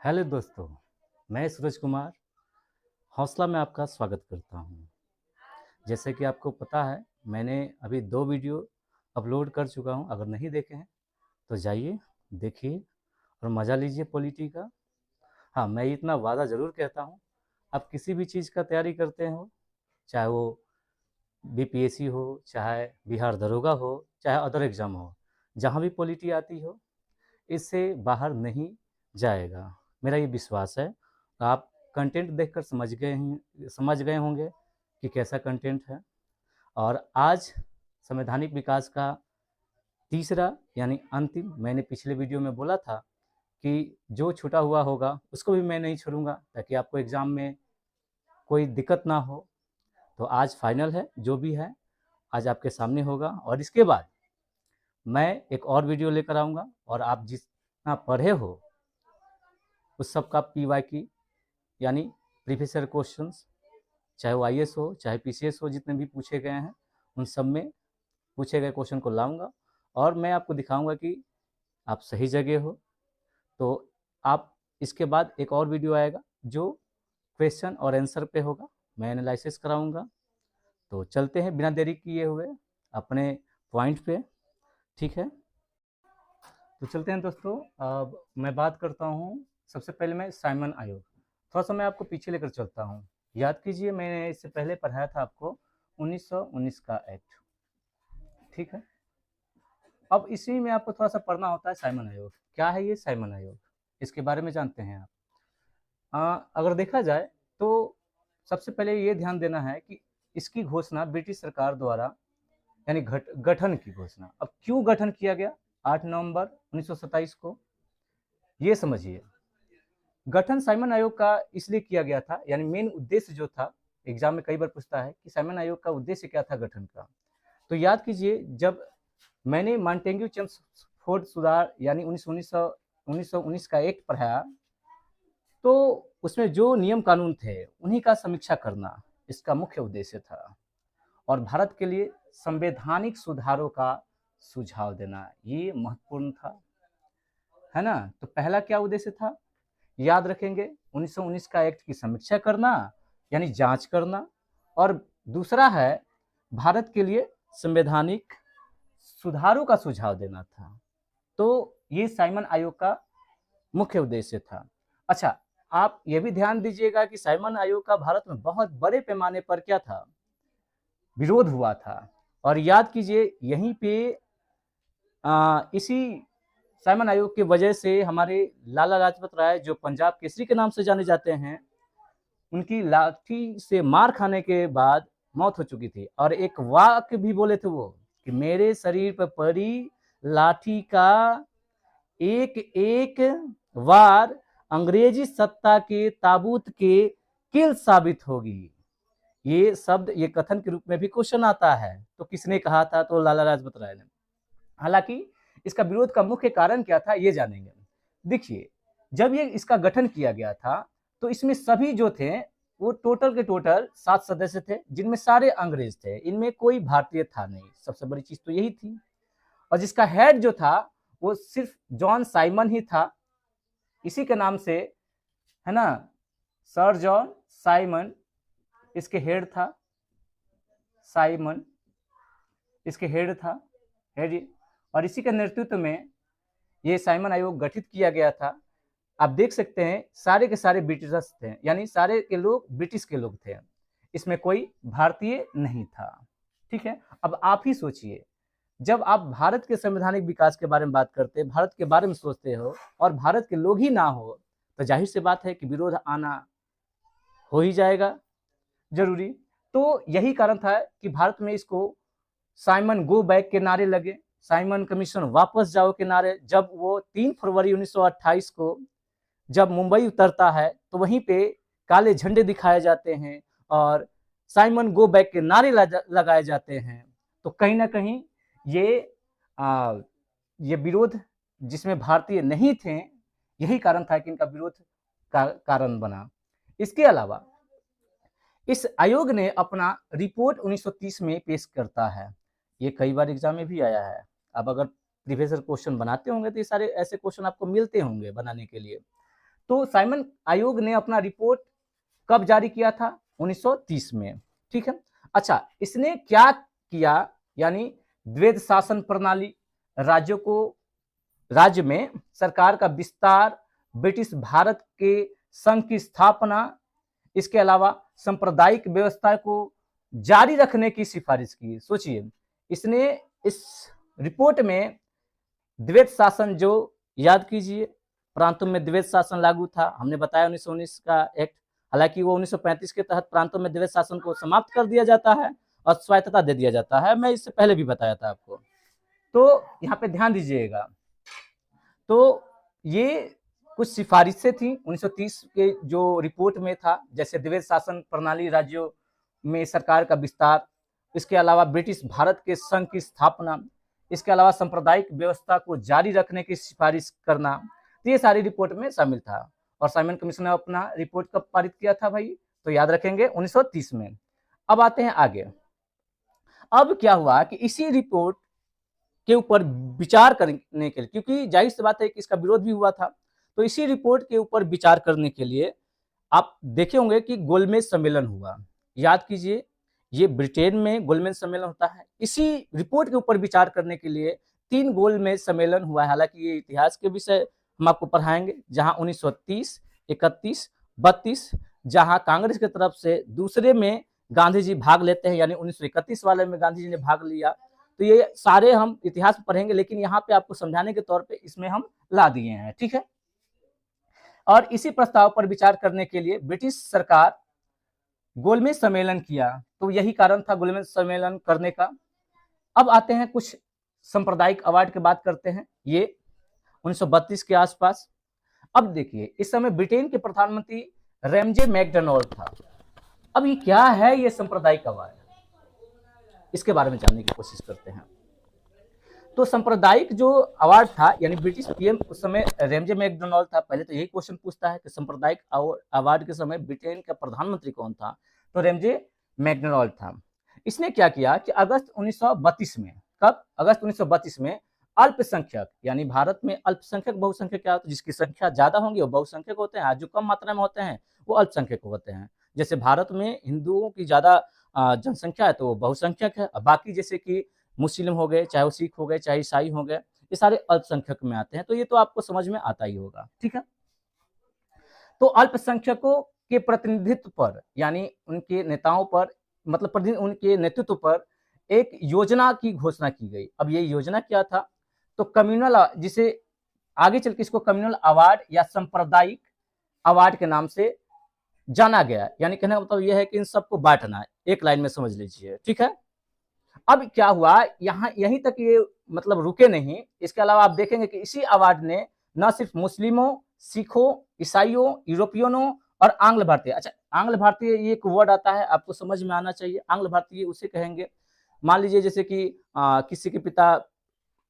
Hello दोस्तों, मैं सूरज कुमार हौसला में आपका स्वागत करता हूं। जैसे कि आपको पता है, मैंने अभी 2 वीडियो अपलोड कर चुका हूं। अगर नहीं देखे हैं तो जाइए देखिए और मज़ा लीजिए पॉलिटी का। हाँ, मैं इतना वादा ज़रूर कहता हूं, आप किसी भी चीज़ का तैयारी करते हो, चाहे वो बीपीएससी हो, चाहे बिहार दरोगा हो, चाहे अदर एग्ज़ाम हो, जहाँ भी पॉलिटी आती हो, इससे बाहर नहीं जाएगा। मेरा ये विश्वास है। आप कंटेंट देखकर समझ गए होंगे कि कैसा कंटेंट है। और आज संवैधानिक विकास का तीसरा यानी अंतिम, मैंने पिछले वीडियो में बोला था कि जो छूटा हुआ होगा उसको भी मैं नहीं छोड़ूंगा, ताकि आपको एग्ज़ाम में कोई दिक्कत ना हो। तो आज फाइनल है, जो भी है आज आपके सामने होगा। और इसके बाद मैं एक और वीडियो लेकर आऊँगा और आप जितना पढ़े हो उस सब का पीवाई की यानी प्रीवियस क्वेश्चंस, चाहे वो आईएएस हो चाहे पीसीएस हो, जितने भी पूछे गए हैं उन सब में पूछे गए क्वेश्चन को लाऊंगा और मैं आपको दिखाऊंगा कि आप सही जगह हो। तो आप इसके बाद एक और वीडियो आएगा जो क्वेश्चन और आंसर पे होगा, मैं एनालिसिस कराऊंगा। तो चलते हैं बिना देरी किए हुए अपने पॉइंट पे। ठीक है, तो चलते हैं दोस्तों। अब मैं बात करता हूँ, सबसे पहले मैं साइमन आयोग, थोड़ा सा मैं आपको पीछे लेकर चलता हूँ। याद कीजिए, मैंने इससे पहले पढ़ाया था आपको 1919 का एक्ट। ठीक है, अब इसी में आपको थोड़ा सा पढ़ना होता है साइमन आयोग। क्या है ये साइमन आयोग, इसके बारे में जानते हैं आप? अगर देखा जाए तो सबसे पहले ये ध्यान देना है कि इसकी घोषणा ब्रिटिश सरकार द्वारा यानी गठन की घोषणा। अब क्यों गठन किया गया 8 नवंबर 1927 को, ये समझिए। गठन साइमन आयोग का इसलिए किया गया था, यानी मेन उद्देश्य जो था, एग्जाम में कई बार पूछता है कि साइमन आयोग का उद्देश्य क्या था गठन का। तो याद कीजिए, जब मैंने मॉन्टेग्यू चेम्सफोर्ड सुधार यानी 1919 का एक्ट पढ़ाया, तो उसमें जो नियम कानून थे उन्हीं का समीक्षा करना इसका मुख्य उद्देश्य था, और भारत के लिए संवैधानिक सुधारों का सुझाव देना ये महत्वपूर्ण था, है ना। तो पहला क्या उद्देश्य था, याद रखेंगे, 1919 का एक्ट की समीक्षा करना यानी जांच करना, और दूसरा है भारत के लिए संवैधानिक सुधारों का सुझाव देना था। तो ये साइमन आयोग का मुख्य उद्देश्य था। अच्छा, आप ये भी ध्यान दीजिएगा कि साइमन आयोग का भारत में बहुत बड़े पैमाने पर क्या था, विरोध हुआ था। और याद कीजिए, यहीं पे इसी साइमन आयोग की वजह से हमारे लाला लाजपत राय, जो पंजाब केसरी के नाम से जाने जाते हैं, उनकी लाठी से मार खाने के बाद मौत हो चुकी थी। और एक वाक्य भी बोले थे वो कि मेरे शरीर पर पड़ी लाठी का एक एक वार अंग्रेजी सत्ता के ताबूत के किल साबित होगी। ये शब्द, ये कथन के रूप में भी क्वेश्चन आता है। तो किसने कहा था? तो लाला लाजपत राय ने। हालांकि इसका विरोध का मुख्य कारण क्या था ये जानेंगे। देखिए, जब ये इसका गठन किया गया था तो इसमें सभी जो थे वो टोटल के टोटल 7 सदस्य थे, जिनमें सारे अंग्रेज थे, इनमें कोई भारतीय था नहीं। सबसे बड़ी चीज तो यही थी। और जिसका हेड जो था वो सिर्फ जॉन साइमन ही था, इसी के नाम से, है ना, सर जॉन साइमन इसके हेड था। साइमन इसके हेड था, हेड। और इसी के नेतृत्व में ये साइमन आयोग गठित किया गया था। आप देख सकते हैं सारे के सारे ब्रिटिशर्स थे, यानी सारे के लोग ब्रिटिश के लोग थे, इसमें कोई भारतीय नहीं था। ठीक है, अब आप ही सोचिए, जब आप भारत के संवैधानिक विकास के बारे में बात करते हैं, भारत के बारे में सोचते हो, और भारत के लोग ही ना हो, तो जाहिर सी बात है कि विरोध आना हो ही जाएगा जरूरी। तो यही कारण था कि भारत में इसको साइमन गो बैक के नारे लगे, साइमन कमीशन वापस जाओ के नारे। जब वो 3 फरवरी 1928 को जब मुंबई उतरता है तो वहीं पे काले झंडे दिखाए जाते हैं और साइमन गो बैक के नारे लगाए जाते हैं। तो कहीं ना कहीं ये ये विरोध, जिसमें भारतीय नहीं थे, यही कारण था कि इनका विरोध का कारण बना। इसके अलावा इस आयोग ने अपना रिपोर्ट 1930 में पेश करता है। ये कई बार एग्जाम में भी आया है। अब अगर प्रीवियस क्वेश्चन बनाते होंगे तो ये सारे ऐसे क्वेश्चन आपको मिलते होंगे बनाने के लिए। तो साइमन आयोग ने अपना रिपोर्ट कब जारी किया था? 1930 में, ठीक है। अच्छा, इसने क्या किया, यानी द्वैध शासन प्रणाली, राज्यों को, राज्य में सरकार का विस्तार, ब्रिटिश भारत के संघ की स्थापना, इसके अलावा सांप्रदायिक व्यवस्था को जारी रखने की सिफारिश की। सोचिए, इसने इस रिपोर्ट में द्वैध शासन, जो याद कीजिए प्रांतों में द्वैध शासन लागू था, हमने बताया 1919 का एक्ट, हालांकि वो 1935 के तहत प्रांतों में द्वैध शासन को समाप्त कर दिया जाता है और स्वायत्तता दे दिया जाता है, मैं इससे पहले भी बताया था आपको। तो यहाँ पे ध्यान दीजिएगा, तो ये कुछ सिफारिशें थी 1930 के जो रिपोर्ट में था, जैसे द्वैध शासन प्रणाली, राज्यों में सरकार का विस्तार, इसके अलावा ब्रिटिश भारत के संघ की स्थापना, इसके अलावा सांप्रदायिक व्यवस्था को जारी रखने की सिफारिश करना, तो ये सारी रिपोर्ट में शामिल था। और साइमन कमीशन ने अपना रिपोर्ट कब पारित किया था भाई? तो याद रखेंगे 1930 में। अब आते हैं आगे। अब क्या हुआ कि इसी रिपोर्ट के ऊपर विचार करने के लिए, क्योंकि जाहिर सी बात है कि इसका विरोध भी हुआ था, तो इसी रिपोर्ट के ऊपर विचार करने के लिए आप देखे होंगे कि गोलमेज सम्मेलन हुआ। याद कीजिए, ये ब्रिटेन में गोलमेज सम्मेलन होता है। इसी रिपोर्ट के ऊपर विचार करने के लिए 3 गोलमेज सम्मेलन हुआ है। हालांकि ये इतिहास के विषय हम आपको पढ़ाएंगे, जहां 1930, 31, 32, जहां कांग्रेस की तरफ से दूसरे में गांधी जी भाग लेते हैं, यानी 1931 वाले में गांधी जी ने भाग लिया। तो ये सारे हम इतिहास में पढ़ेंगे, लेकिन यहाँ पे आपको समझाने के तौर पे इसमें हम ला दिए हैं, ठीक है। और इसी प्रस्ताव पर विचार करने के लिए ब्रिटिश सरकार गोलमेज सम्मेलन किया, तो यही कारण था गोलमेज सम्मेलन करने का। अब आते हैं कुछ सांप्रदायिक अवार्ड की बात करते हैं, ये 1932 के आसपास। अब देखिए, इस समय ब्रिटेन के प्रधानमंत्री रैमजे मैकडोनाल्ड था। अब ये क्या है, ये सांप्रदायिक अवार्ड, इसके बारे में जानने की कोशिश करते हैं। तो सांप्रदायिक जो अवार्ड था, यानी ब्रिटिश पीएम उस समय रैमजे मैकडोनाल्ड था। पहले तो यही क्वेश्चन पूछता है कि सांप्रदायिक अवार्ड के समय ब्रिटेन का प्रधानमंत्री कौन था? तो रैमजे मैकडोनाल्ड था। इसने क्या किया कि अगस्त 1932 में, कब? अगस्त 1932 में अल्पसंख्यक, यानी भारत में अल्पसंख्यक बहुसंख्यक क्या होता है? जिसकी संख्या ज्यादा होंगी वो बहुसंख्यक होते हैं, जो कम मात्रा में होते हैं वो अल्पसंख्यक होते हैं। जैसे भारत में हिंदुओं की ज्यादा जनसंख्या है तो वो बहुसंख्यक है, बाकी जैसे कि मुस्लिम हो गए, चाहे वो सिख हो गए, चाहे ईसाई हो गए, ये सारे अल्पसंख्यक में आते हैं। तो ये तो आपको समझ में आता ही होगा, ठीक है। तो अल्पसंख्यकों के प्रतिनिधित्व पर, यानी उनके नेताओं पर, मतलब उनके नेतृत्व पर एक योजना की घोषणा की गई। अब ये योजना क्या था? तो कम्युनल, जिसे आगे चल के इसको कम्युनल अवार्ड या सांप्रदायिक अवार्ड के नाम से जाना गया। यानी कहने का मतलब यह है कि इन सबको बांटना है, एक लाइन में समझ लीजिए, ठीक है। अब क्या हुआ, यहाँ यहीं तक ये मतलब रुके नहीं, इसके अलावा आप देखेंगे कि इसी अवार्ड ने न सिर्फ मुस्लिमों, सिखों, ईसाइयों, यूरोपियनों और आंग्ल भारतीय, अच्छा आंग्ल भारतीय ये एक वर्ड आता है, आपको समझ में आना चाहिए। आंग्ल भारतीय उसे कहेंगे, मान लीजिए जैसे कि किसी के पिता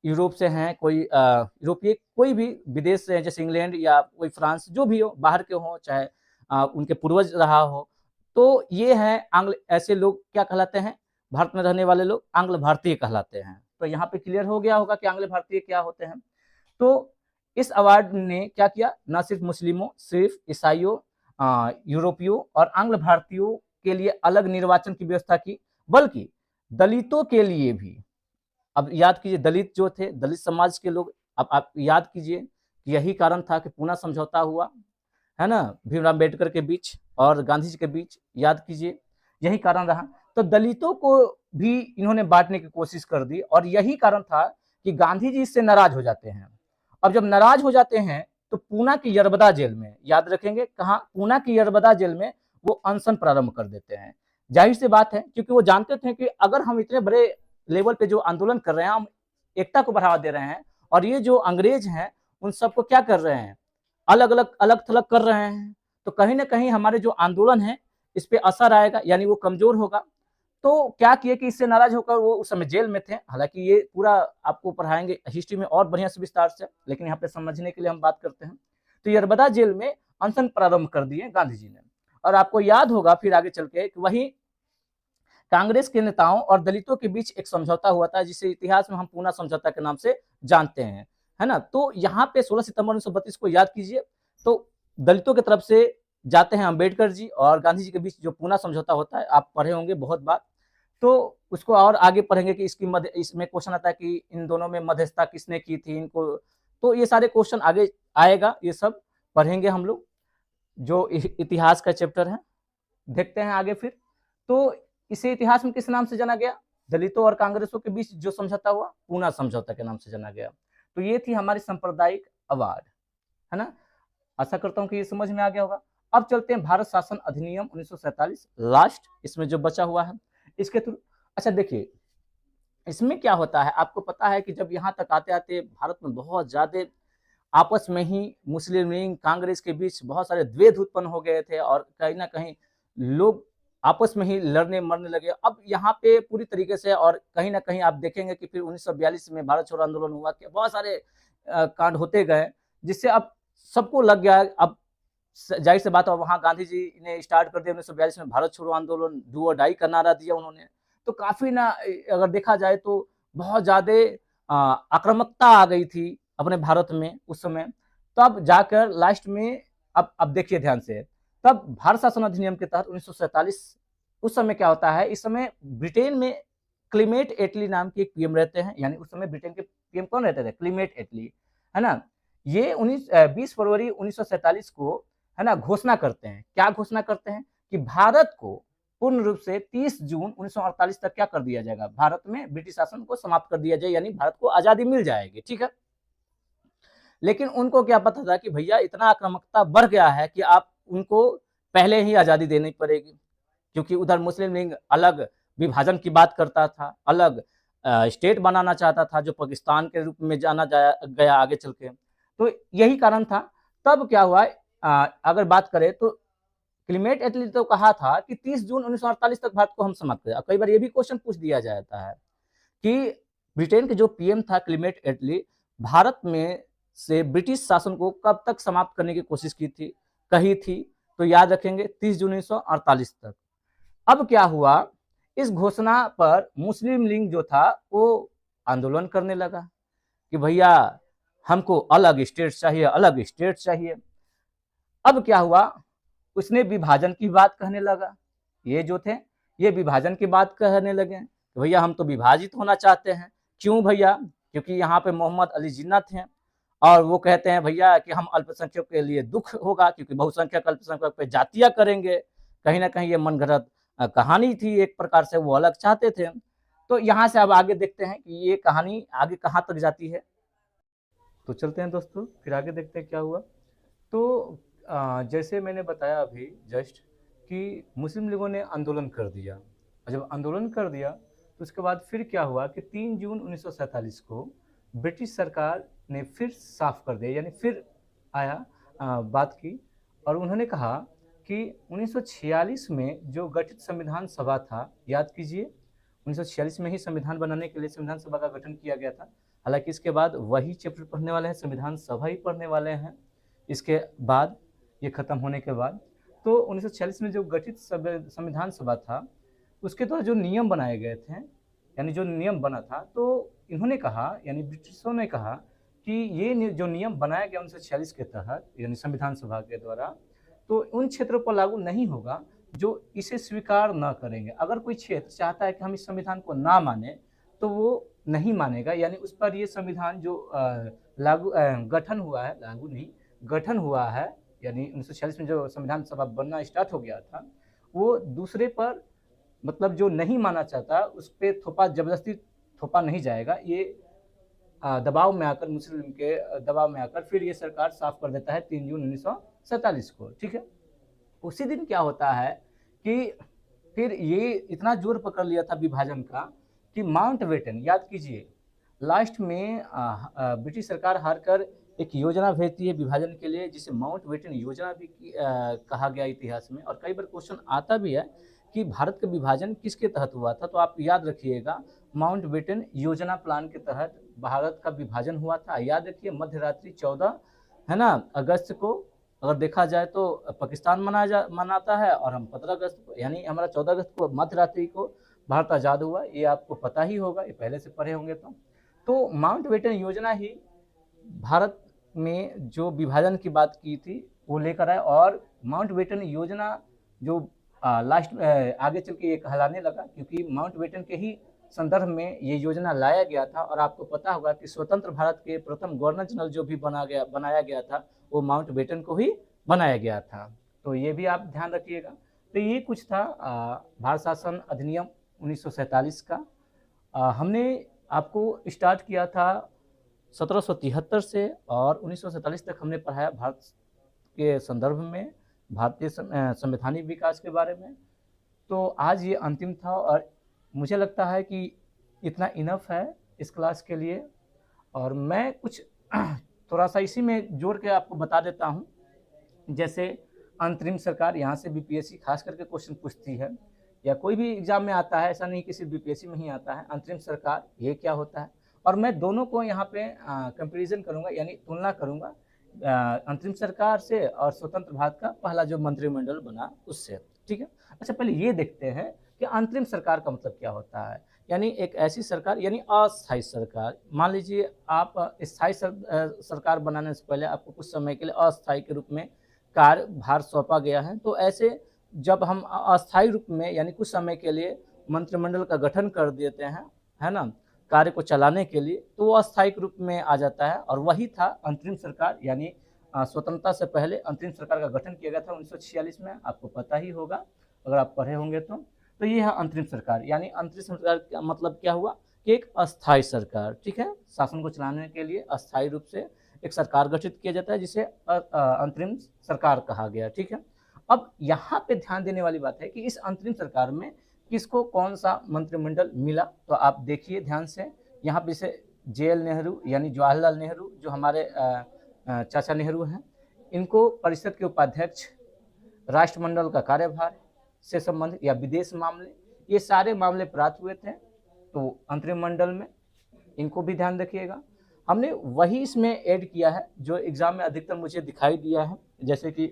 यूरोप से हैं, कोई यूरोपीय कोई भी विदेश से हैं, जैसे इंग्लैंड या कोई फ्रांस, जो भी हो, बाहर के हो, चाहे उनके पूर्वज रहा हो, तो ये है आंग्ल, ऐसे लोग क्या कहलाते हैं? भारत में रहने वाले लोग आंग्ल भारतीय कहलाते हैं। तो यहाँ पे क्लियर हो गया होगा कि आंग्ल भारतीय क्या होते हैं। तो इस अवार्ड ने क्या किया, न सिर्फ मुस्लिमों, सिर्फ ईसाइयों, यूरोपियों और आंग्ल भारतीयों के लिए अलग निर्वाचन की व्यवस्था की, बल्कि दलितों के लिए भी। अब याद कीजिए, दलित जो थे, दलित समाज के लोग, अब आप याद कीजिए कि यही कारण था कि पूना समझौता हुआ है ना, भीमराव अम्बेडकर के बीच और गांधी जी के बीच, याद कीजिए यही कारण रहा। तो दलितों को भी इन्होंने बांटने की कोशिश कर दी, और यही कारण था कि गांधी जी इससे नाराज हो जाते हैं। अब जब नाराज हो जाते हैं तो पूना की यरबदा जेल में, याद रखेंगे कहाँ? पूना की यरबदा जेल में वो अनशन प्रारंभ कर देते हैं। जाहिर सी बात है, क्योंकि वो जानते थे कि अगर हम इतने बड़े लेवल पे जो आंदोलन कर रहे हैं, हम एकता को बढ़ावा दे रहे हैं, और ये जो अंग्रेज हैं उन सबको क्या कर रहे हैं? अलग अलग अलग थलग कर रहे हैं, तो कहीं ना कहीं हमारे जो आंदोलन है इस पे असर आएगा, यानी वो कमजोर होगा। तो क्या किए कि इससे नाराज होकर वो उस समय जेल में थे। हालांकि ये पूरा आपको पढ़ाएंगे हिस्ट्री में और बढ़िया से विस्तार से, लेकिन यहाँ पे समझने के लिए हम बात करते हैं। तो यरबदा जेल में अनशन प्रारंभ कर दिए गांधी जी ने, और आपको याद होगा फिर आगे चल के वही कांग्रेस के नेताओं और दलितों के बीच एक समझौता हुआ था, जिसे इतिहास में हम पूना समझौता के नाम से जानते हैं, है ना। तो यहाँ पे 16 सितंबर 1932 को याद कीजिए। तो दलितों की तरफ से जाते हैं अम्बेडकर जी और गांधी जी के बीच जो पूना समझौता होता है, आप पढ़े होंगे बहुत बार। तो उसको और आगे पढ़ेंगे कि इसमें क्वेश्चन आता है कि इन दोनों में मध्यस्थता किसने की थी, इनको, तो ये सारे क्वेश्चन आगे आएगा, ये सब पढ़ेंगे हम लोग, जो इतिहास का चैप्टर है। देखते हैं आगे फिर। तो इसे इतिहास में किस नाम से जाना गया? दलितों और कांग्रेसों के बीच जो समझौता हुआ, पूना समझौता के नाम से जाना गया। तो ये थी हमारी सांप्रदायिक अवार्ड, है ना। आशा करता हूं कि ये समझ में आ गया होगा। अब चलते हैं भारत शासन अधिनियम 1947, लास्ट इसमें जो बचा हुआ है इसके थ्रू। अच्छा देखिए, इसमें क्या होता है, आपको पता है कि जब यहाँ तक आते आते भारत में बहुत ज्यादा आपस में ही मुस्लिम लीग कांग्रेस के बीच बहुत सारे द्वेध उत्पन्न हो गए थे और कहीं ना कहीं लोग आपस में ही लड़ने मरने लगे। अब यहाँ पे पूरी तरीके से, और कहीं ना कहीं आप देखेंगे कि फिर 1942 में भारत छोड़ो आंदोलन हुआ कि बहुत सारे कांड होते गए, जिससे अब सबको लग गया। अब जाहिर से बात है, वहां गांधी जी ने स्टार्ट कर दिया 1942 में भारत छोड़ो आंदोलन, डू और डाई का नारा दिया उन्होंने। तो काफी ना, अगर देखा जाए तो बहुत ज्यादा आक्रामकता आ गई थी अपने भारत में उस समय। तब जाकर लास्ट में, अब देखिए ध्यान से, तब भारत शासन अधिनियम के तहत 1947, उस समय क्या होता है, इस समय ब्रिटेन में क्लीमेट एटली नाम के एक पीएम रहते हैं। यानी उस समय ब्रिटेन के पीएम कौन रहते थे? क्लीमेट एटली, है ना। ये 20 फरवरी 1947 को, है ना, घोषणा करते हैं। क्या घोषणा करते हैं? कि भारत को पूर्ण रूप से 30 जून 1948 तक क्या कर दिया जाएगा, भारत में ब्रिटिश शासन को समाप्त कर दिया जाए, यानी भारत को आजादी मिल जाएगी, ठीक है। लेकिन उनको क्या पता था कि भैया इतना आक्रामकता बढ़ गया है कि आप उनको पहले ही आजादी देनी पड़ेगी, क्योंकि उधर मुस्लिम लीग अलग विभाजन की बात करता था, अलग स्टेट बनाना चाहता था, जो पाकिस्तान के रूप में जाना गया आगे चल के। तो यही कारण था। तब क्या हुआ, अगर बात करें तो क्लीमेट एटली तो कहा था कि 30 जून 1948 तक भारत को हम समाप्त करें। कई बार ये भी क्वेश्चन पूछ दिया जाता है कि ब्रिटेन के जो पीएम था क्लीमेट एटली, भारत में से ब्रिटिश शासन को कब तक समाप्त करने की कोशिश की थी, कही थी? तो याद रखेंगे 30 जून 1948 तक। अब क्या हुआ, इस घोषणा पर मुस्लिम लीग जो था वो आंदोलन करने लगा कि भैया हमको अलग स्टेट चाहिए, अलग स्टेट चाहिए। अब क्या हुआ, उसने विभाजन की बात कहने लगा। ये जो थे, ये विभाजन की बात कहने लगे तो भैया हम तो विभाजित होना चाहते हैं। क्यों भैया? क्योंकि यहाँ पे मोहम्मद अली जिन्ना थे और वो कहते हैं भैया कि हम अल्पसंख्यक के लिए दुख होगा, क्योंकि बहुसंख्यक अल्पसंख्यक पे जातियां करेंगे। कहीं ना कहीं ये मनगढ़ंत कहानी थी, एक प्रकार से वो अलग चाहते थे। तो यहाँ से अब आगे देखते हैं कि ये कहानी आगे कहाँ तक जाती है। तो चलते हैं दोस्तों, फिर आगे देखते हैं क्या हुआ। तो जैसे मैंने बताया अभी जस्ट कि मुस्लिम लीगों ने आंदोलन कर दिया, और जब आंदोलन कर दिया तो उसके बाद फिर क्या हुआ कि 3 जून 1947 को ब्रिटिश सरकार ने फिर साफ कर दिया, यानी फिर आया बात की, और उन्होंने कहा कि 1946 में जो गठित संविधान सभा था, याद कीजिए 1946 में ही संविधान बनाने के लिए संविधान सभा का गठन किया गया था। हालांकि इसके बाद वही चैप्टर पढ़ने वाले हैं, संविधान सभा ही पढ़ने वाले हैं इसके बाद, ये खत्म होने के बाद। तो 1946 में जो गठित संविधान सभा था, उसके द्वारा जो नियम बनाए गए थे, यानी जो नियम बना था, तो इन्होंने कहा, यानी ब्रिटिशों ने कहा कि ये जो नियम बनाया गया 1946 के तहत, यानी संविधान सभा के द्वारा, तो उन क्षेत्रों पर लागू नहीं होगा जो इसे स्वीकार न करेंगे। अगर कोई क्षेत्र चाहता है कि हम इस संविधान को ना माने, तो वो नहीं मानेगा, यानी उस पर ये संविधान जो गठन हुआ है, लागू नहीं, गठन हुआ है, यानी 1946 में जो संविधान सभा बनना स्टार्ट हो गया था, वो दूसरे पर, मतलब जो नहीं माना चाहता उस पर थोपा, जबरदस्ती थोपा नहीं जाएगा। ये दबाव में आकर, मुस्लिम के दबाव में आकर फिर ये सरकार साफ कर देता है 3 जून 1947 को, ठीक है। उसी दिन क्या होता है कि फिर ये इतना जोर पकड़ लिया था विभाजन का कि माउंट बेटन, याद कीजिए, लास्ट में ब्रिटिश सरकार हारकर एक योजना भेजती है विभाजन के लिए, जिसे माउंट बेटन योजना भी कहा गया इतिहास में। और कई बार क्वेश्चन आता भी है कि भारत का विभाजन किसके तहत हुआ था, तो आप याद रखिएगा माउंट बेटन योजना प्लान के तहत भारत का विभाजन हुआ था। याद रखिए, मध्य रात्रि 14, है ना, अगस्त को, अगर देखा जाए तो पाकिस्तान मनाता है और हम 15 अगस्त को, यानी हमारा 14 अगस्त को मध्य रात्रि को भारत आज़ाद हुआ। ये आपको पता ही होगा, ये पहले से पढ़े होंगे। तो माउंट बेटन योजना ही भारत में जो विभाजन की बात की थी वो लेकर आए, और माउंटबेटन योजना जो लास्ट आगे चल के ये कहलाने लगा, क्योंकि माउंटबेटन के ही संदर्भ में ये योजना लाया गया था। और आपको पता होगा कि स्वतंत्र भारत के प्रथम गवर्नर जनरल जो भी बनाया गया था वो माउंटबेटन को ही बनाया गया था। तो ये भी आप ध्यान रखिएगा। तो ये कुछ था भारत शासन अधिनियम 1947 का। हमने आपको स्टार्ट किया था 1773 से, और 1947 तक हमने पढ़ाया भारत के संदर्भ में भारतीय संवैधानिक विकास के बारे में। तो आज ये अंतिम था, और मुझे लगता है कि इतना इनफ है इस क्लास के लिए। और मैं कुछ थोड़ा सा इसी में जोड़ के आपको बता देता हूँ। जैसे अंतरिम सरकार, यहाँ से बीपीएससी खास करके क्वेश्चन पूछती है, या कोई भी एग्जाम में आता है, ऐसा नहीं कि सिर्फ बीपीएससी में ही आता है। अंतरिम सरकार ये क्या होता है, और मैं दोनों को यहाँ पे कंपैरिजन करूँगा, यानी तुलना करूँगा अंतरिम सरकार से और स्वतंत्र भारत का पहला जो मंत्रिमंडल बना उससे। ठीक है, अच्छा पहले ये देखते हैं कि अंतरिम सरकार का मतलब क्या होता है। यानी एक ऐसी सरकार, यानी अस्थायी सरकार। मान लीजिए आप स्थायी सरकार बनाने से पहले आपको कुछ समय के लिए अस्थायी के रूप में कार्यभार सौंपा गया है, तो ऐसे जब हम अस्थायी रूप में यानी कुछ समय के लिए मंत्रिमंडल का गठन कर देते हैं, है ना, कार्य को चलाने के लिए, तो वो अस्थायी रूप में आ जाता है। और वही था अंतरिम सरकार, यानी स्वतंत्रता से पहले अंतरिम सरकार का गठन किया गया था 1946 में, आपको पता ही होगा अगर आप पढ़े होंगे तो ये है अंतरिम सरकार। यानी अंतरिम सरकार का मतलब क्या हुआ कि एक अस्थायी सरकार, ठीक है, शासन को चलाने के लिए अस्थायी रूप से एक सरकार गठित किया जाता है, जिसे अंतरिम सरकार कहा गया। ठीक है, अब यहाँ पे ध्यान देने वाली बात है कि इस अंतरिम सरकार में किसको कौन सा मंत्रिमंडल मिला। तो आप देखिए ध्यान से, यहाँ पे से JL नेहरू यानी जवाहरलाल नेहरू जो हमारे चाचा नेहरू हैं, इनको परिषद के उपाध्यक्ष, राष्ट्रमंडल का कार्यभार से संबंधित या विदेश मामले, ये सारे मामले प्राप्त हुए थे तो अंतरिम मंडल में, इनको भी ध्यान रखिएगा। हमने वही इसमें ऐड किया है जो एग्जाम में अधिकतर मुझे दिखाई दिया है। जैसे कि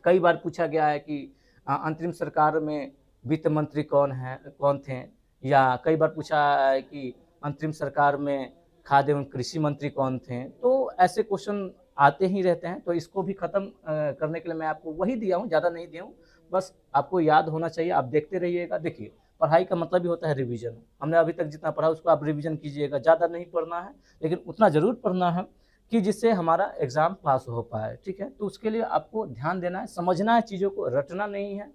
कई बार पूछा गया है कि अंतरिम सरकार में वित्त मंत्री कौन थे, या कई बार पूछा है कि अंतरिम सरकार में खाद्य एवं कृषि मंत्री कौन थे। तो ऐसे क्वेश्चन आते ही रहते हैं, तो इसको भी खत्म करने के लिए मैं आपको वही दिया हूँ, ज़्यादा नहीं दिया हूँ, बस आपको याद होना चाहिए, आप देखते रहिएगा। देखिए, पढ़ाई का मतलब भी होता है रिवीजन। हमने अभी तक जितना पढ़ा उसको आप रिवीजन कीजिएगा, ज़्यादा नहीं पढ़ना है, लेकिन उतना ज़रूर पढ़ना है कि जिससे हमारा एग्ज़ाम पास हो पाए। ठीक है, तो उसके लिए आपको ध्यान देना है, समझना है, चीज़ों को रटना नहीं है।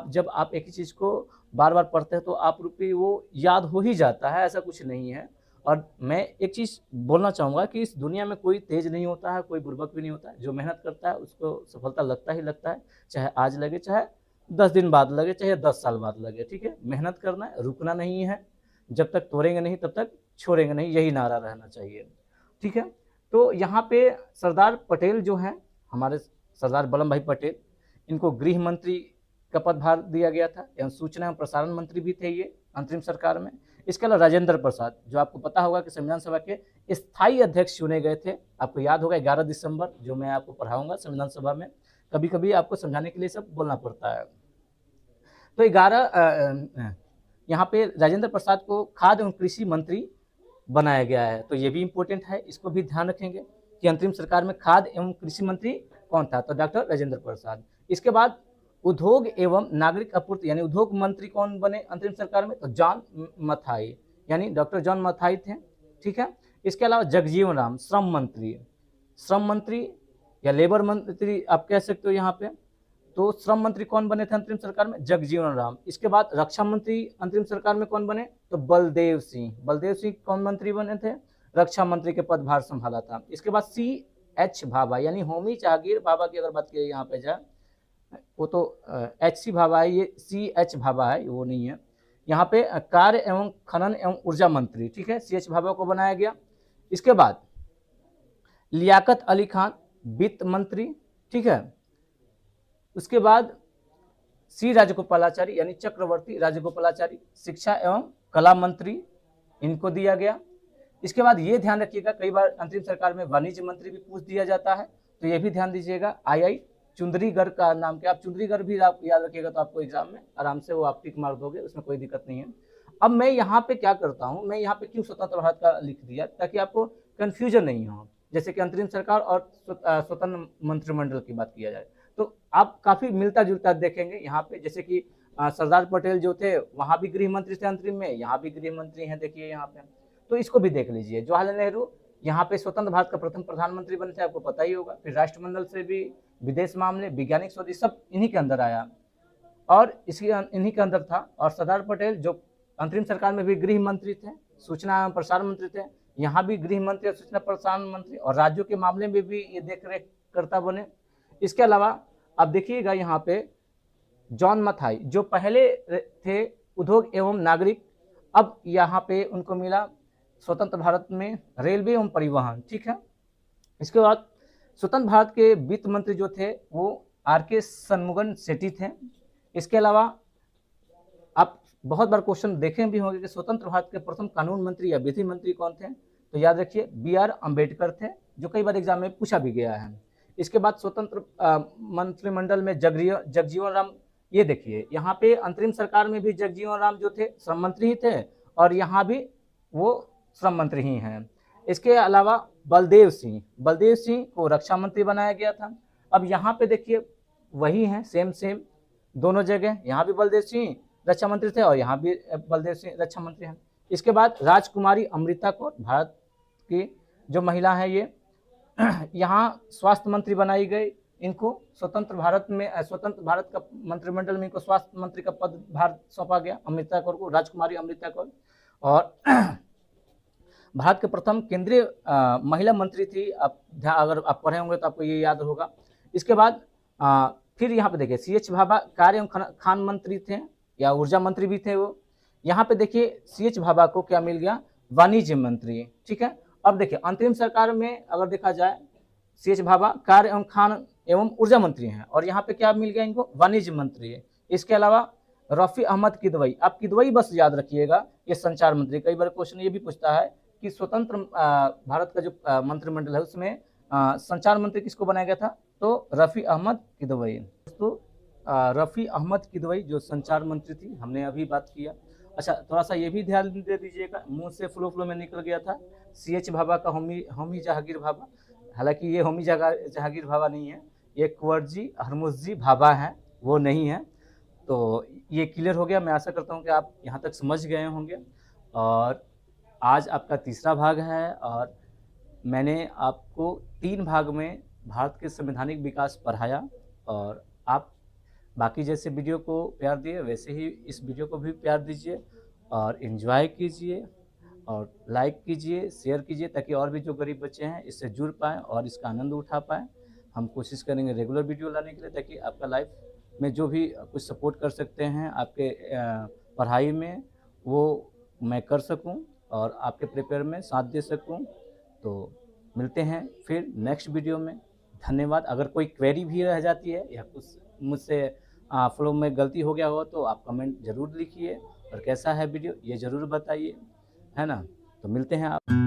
जब आप एक ही चीज़ को बार बार पढ़ते हैं तो आप रूपी वो याद हो ही जाता है, ऐसा कुछ नहीं है। और मैं एक चीज़ बोलना चाहूँगा कि इस दुनिया में कोई तेज नहीं होता है, कोई बुर्बक भी नहीं होता है। जो मेहनत करता है उसको सफलता लगता ही लगता है, चाहे आज लगे, चाहे 10 दिन बाद लगे, चाहे 10 साल बाद लगे। ठीक है, मेहनत करना है, रुकना नहीं है, जब तक तोड़ेंगे नहीं तब तक छोड़ेंगे नहीं, यही नारा रहना चाहिए। ठीक है, तो यहाँ पे सरदार पटेल जो हैं, हमारे सरदार वल्लभ भाई पटेल, इनको गृह मंत्री का पदभार दिया गया था, एवं सूचना एवं प्रसारण मंत्री भी थे ये अंतरिम सरकार में। इसके अलावा राजेंद्र प्रसाद, जो आपको पता होगा कि संविधान सभा के स्थायी अध्यक्ष चुने गए थे, आपको याद होगा 11 दिसंबर, जो मैं आपको पढ़ाऊंगा संविधान सभा में। कभी कभी आपको समझाने के लिए सब बोलना पड़ता है। तो 11 यहाँ पे राजेंद्र प्रसाद को खाद्य एवं कृषि मंत्री बनाया गया है, तो ये भी इम्पोर्टेंट है, इसको भी ध्यान रखेंगे कि अंतरिम सरकार में खाद्य एवं कृषि मंत्री कौन था, तो डॉक्टर राजेंद्र प्रसाद। इसके बाद उद्योग एवं नागरिक आपूर्ति यानी उद्योग मंत्री कौन बने अंतरिम सरकार में, तो जॉन मथाई यानी डॉक्टर जॉन मथाई थे। ठीक है, इसके अलावा जगजीवन राम श्रम मंत्री या लेबर मंत्री आप कह सकते हो यहाँ पे। तो श्रम मंत्री कौन बने थे अंतरिम सरकार में, जगजीवन राम। इसके बाद रक्षा मंत्री अंतरिम सरकार में कौन बने, तो बलदेव सिंह कौन मंत्री बने थे, रक्षा मंत्री के पदभार संभाला था। इसके बाद CH भाभा यानी होमी जहांगीर भाभा की अगर बात करें यहाँ पे जाए, वो तो HC भाभा है, ये CH भाभा है, वो नहीं है। यहाँ पे कार्य एवं खनन एवं ऊर्जा मंत्री, ठीक है, CH भाभा को बनाया गया। इसके बाद लियाकत अली खान वित्त मंत्री, ठीक है। उसके बाद C राजगोपालाचारी यानी चक्रवर्ती राजगोपालाचारी शिक्षा एवं कला मंत्री, इनको दिया गया। इसके बाद ये ध्यान रखिएगा, कई बार अंतरिम सरकार में वाणिज्य मंत्री भी पूछ दिया जाता है, तो ये भी ध्यान दीजिएगा। II चुंदरीगढ़ का नाम क्या, आप चुंदरीगढ़ भी आप याद रखिएगा, तो आपको एग्जाम में आराम से वो आप टिक मार दोगे, उसमें कोई दिक्कत नहीं है। अब मैं यहाँ पे क्या करता हूँ, मैं यहाँ पे क्यों स्वतंत्र भारत का लिख दिया, ताकि आपको कन्फ्यूजन नहीं हो। जैसे कि अंतरिम सरकार और स्वतंत्र मंत्रिमंडल की बात किया जाए तो आप काफ़ी मिलता जुलता देखेंगे यहाँ पे। जैसे कि सरदार पटेल जो थे वहाँ भी गृह मंत्री थे अंतरिम में, यहाँ भी गृह मंत्री हैं देखिए यहाँ पे, तो इसको भी देख लीजिए। जवाहरलाल नेहरू यहाँ पे स्वतंत्र भारत का प्रथम प्रधानमंत्री बने थे, आपको पता ही होगा। फिर राष्ट्रमंडल से भी विदेश मामले, वैज्ञानिक शोध, सब इन्हीं के अंदर आया और इसकी इन्हीं के अंदर था। और सरदार पटेल जो अंतरिम सरकार में भी गृह मंत्री थे, सूचना एवं प्रसारण मंत्री थे, यहाँ भी गृह मंत्री और सूचना प्रसारण मंत्री, और राज्यों के मामले में भी ये देख रेख करता बने। इसके अलावा आप देखिएगा यहाँ पे जॉन मथाई जो पहले थे उद्योग एवं नागरिक, अब यहाँ पे उनको मिला स्वतंत्र भारत में रेलवे एवं परिवहन, ठीक है। इसके बाद स्वतंत्र भारत के वित्त मंत्री जो थे वो आर.के. शनमुगम शेट्टी थे। इसके अलावा आप बहुत बार क्वेश्चन देखे भी होंगे कि स्वतंत्र भारत के प्रथम कानून मंत्री या विधि मंत्री कौन थे, तो याद रखिए बी.आर. अम्बेडकर थे, जो कई बार एग्जाम में पूछा भी गया है। इसके बाद स्वतंत्र मंत्रिमंडल में जगजीवन राम, ये देखिए यहाँ पे अंतरिम सरकार में भी जगजीवन राम जो थे श्रम मंत्री ही थे और यहाँ भी वो श्रम मंत्री ही हैं। इसके अलावा बलदेव सिंह को रक्षा मंत्री बनाया गया था। अब यहाँ पे देखिए वही हैं, सेम दोनों जगह, यहाँ भी बलदेव सिंह रक्षा मंत्री थे और यहाँ भी बलदेव सिंह रक्षा मंत्री हैं। इसके बाद राजकुमारी अमृता कौर, भारत की जो महिला है ये, यहाँ स्वास्थ्य मंत्री बनाई गई। इनको स्वतंत्र भारत का मंत्रिमंडल में इनको स्वास्थ्य मंत्री का पदभार सौंपा गया, अमृता कौर को, राजकुमारी अमृता कौर। और भारत के प्रथम केंद्रीय महिला मंत्री थी, अगर आप पढ़े होंगे तो आपको ये याद होगा। इसके बाद फिर यहाँ पे देखिए सी.एच. भाभा कार्य एवं खान मंत्री थे या ऊर्जा मंत्री भी थे वो। यहाँ पे देखिए सी.एच. भाभा को क्या मिल गया, वाणिज्य मंत्री, ठीक है। अब देखिए अंतरिम सरकार में अगर देखा जाए सी.एच. भाभा कार्य एवं खान एवं ऊर्जा मंत्री हैं और यहाँ पे क्या मिल गया इनको, वाणिज्य मंत्री। इसके अलावा रफ़ी अहमद किदवई, आप किदवई बस याद रखिएगा, ये संचार मंत्री। कई बार क्वेश्चन ये भी पूछता है कि स्वतंत्र भारत का जो मंत्रिमंडल है उसमें संचार मंत्री किसको बनाया गया था, तो रफ़ी अहमद किदवई। दोस्तों रफ़ी अहमद किदवई जो संचार मंत्री थी, हमने अभी बात किया। अच्छा थोड़ा सा ये भी ध्यान दे दीजिएगा, मुंह से फ्लो में निकल गया था सी.एच. भाभा का होमी जहांगीर भाभा, हालांकि ये होमी जहांगीर भाभा नहीं है, ये कुंवरजी हरमुखजी भाभा हैं, वो नहीं है। तो ये क्लियर हो गया। मैं आशा करता हूँ कि आप यहाँ तक समझ गए होंगे। और आज आपका तीसरा भाग है और मैंने आपको 3 भाग में भारत के संवैधानिक विकास पढ़ाया और आप बाकी जैसे वीडियो को प्यार दिए वैसे ही इस वीडियो को भी प्यार दीजिए और एंजॉय कीजिए और लाइक कीजिए, शेयर कीजिए, ताकि और भी जो गरीब बच्चे हैं इससे जुड़ पाएँ और इसका आनंद उठा पाएँ। हम कोशिश करेंगे रेगुलर वीडियो लाने के लिए, ताकि आपका लाइफ में जो भी कुछ सपोर्ट कर सकते हैं आपके पढ़ाई में, वो मैं कर सकूं और आपके प्रिपेयर में साथ दे सकूं। तो मिलते हैं फिर नेक्स्ट वीडियो में। धन्यवाद। अगर कोई क्वेरी भी रह जाती है या कुछ मुझसे फ्लो में गलती हो गया हो तो आप कमेंट ज़रूर लिखिए और कैसा है वीडियो ये ज़रूर बताइए, है ना। तो मिलते हैं आप।